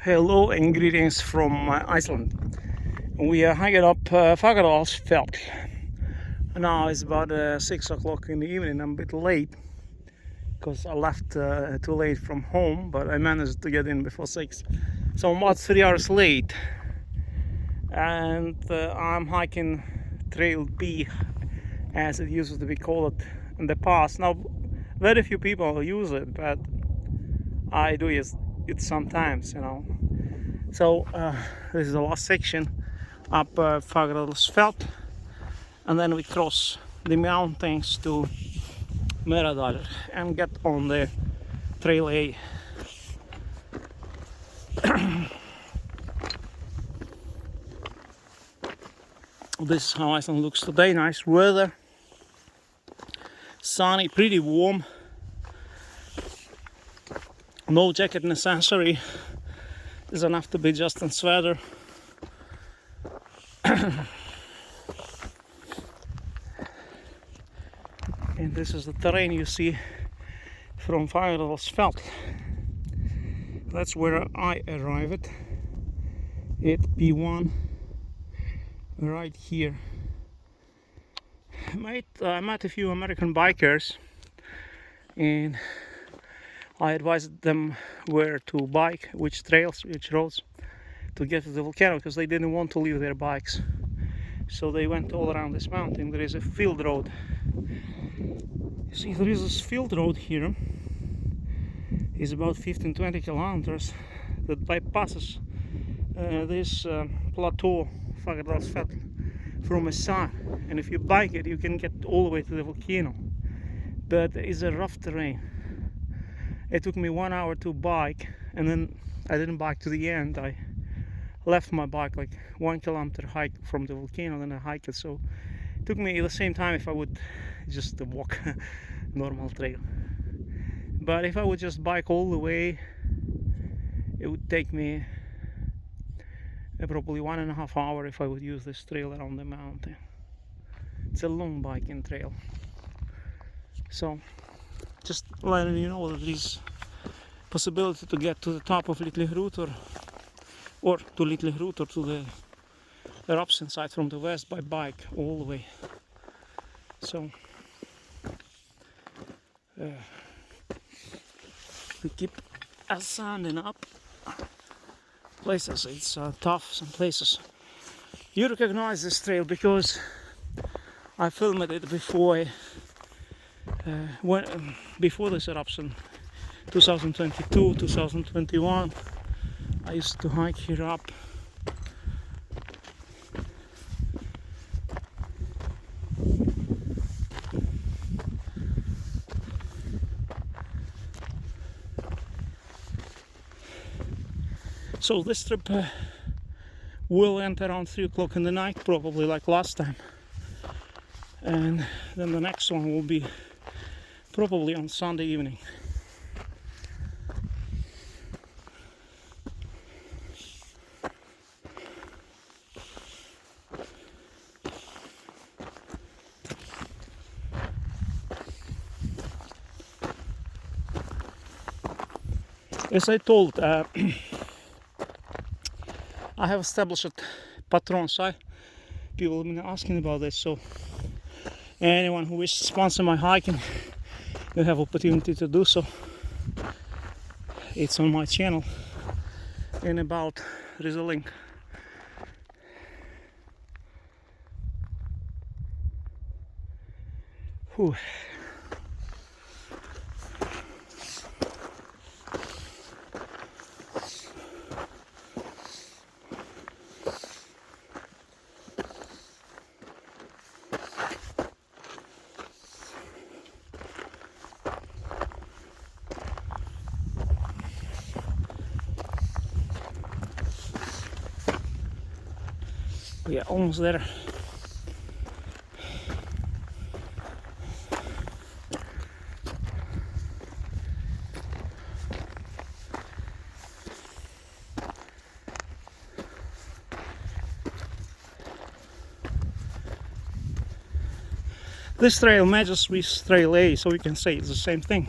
Hello and greetings from Iceland. We are hiking up Fagradalsfjall. Now it's about 6 o'clock in the evening. I'm a bit late because I left too late from home, but I managed to get in before 6. So I'm about 3 hours late. And I'm hiking Trail B, as it used to be called in the past. Now, very few people use it, but I do use it sometimes, So this is the last section up Fagradalsfjall, and then we cross the mountains to Fagradal and get on the Trail A. This is how Iceland looks today. Nice weather, sunny, pretty warm. No jacket necessary. It's enough to be just in sweater. And this is the terrain you see from Fagradalsfjall. That's where I arrived at B1, right here. I met a few American bikers, and I advised them where to bike, which trails, which roads to get to the volcano, because they didn't want to leave their bikes. So they went all around this mountain. There is a field road. You see, there is this field road here. It's about 15-20 kilometers that bypasses this plateau, Fagradalsfjall, from a side. And if you bike it, you can get all the way to the volcano. But it's a rough terrain. It took me 1 hour to bike, and then I didn't bike to the end. I left my bike like 1 kilometer hike from the volcano, then I hiked it. So it took me the same time if I would just walk normal trail. But if I would just bike all the way, it would take me probably 1.5 hours if I would use this trail around the mountain. It's a long biking trail. So just letting you know that there is possibility to get to the top of Little Hrútur, or to Little Hrútur, to the eruption site from the west by bike all the way. So we keep ascending up places. It's tough, some places. You recognize this trail because I filmed it before before this eruption, 2022, 2021. I used to hike here up. So this trip will end around 3 o'clock in the night, probably like last time. And then the next one will be probably on Sunday evening. As I told, I have established a patron site. People have been asking about this, so anyone who wishes to sponsor my hiking, you have opportunity to do so. It's on my channel, and about there is a link. Whew. We are almost there. This trail matches with Trail A, so we can say it's the same thing.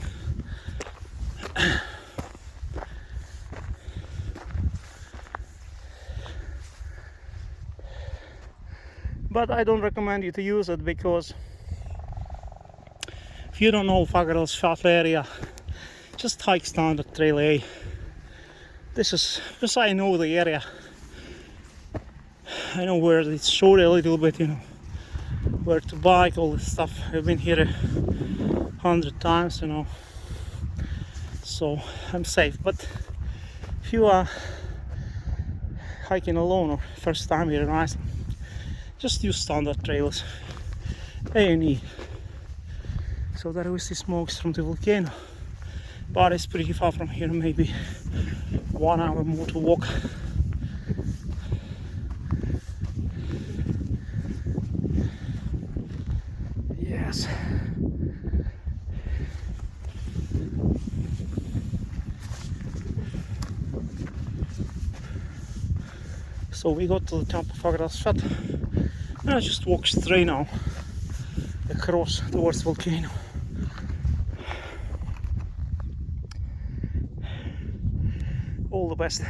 but I don't recommend you to use it, because if you don't know Fagradalsfjall area, just hike standard trail A. This is because I know the area. I know where it's short a little bit, you know, where to bike, all this stuff. I've been here 100 times, you know, so I'm safe. But if you are hiking alone or first time here in Iceland, just use standard trails, A and E. So there we see smokes from the volcano, but it's pretty far from here, maybe 1 hour more to walk. Yes. So we got to the top of Fagradalsfjall, and I just walk straight now across towards the volcano. All the best.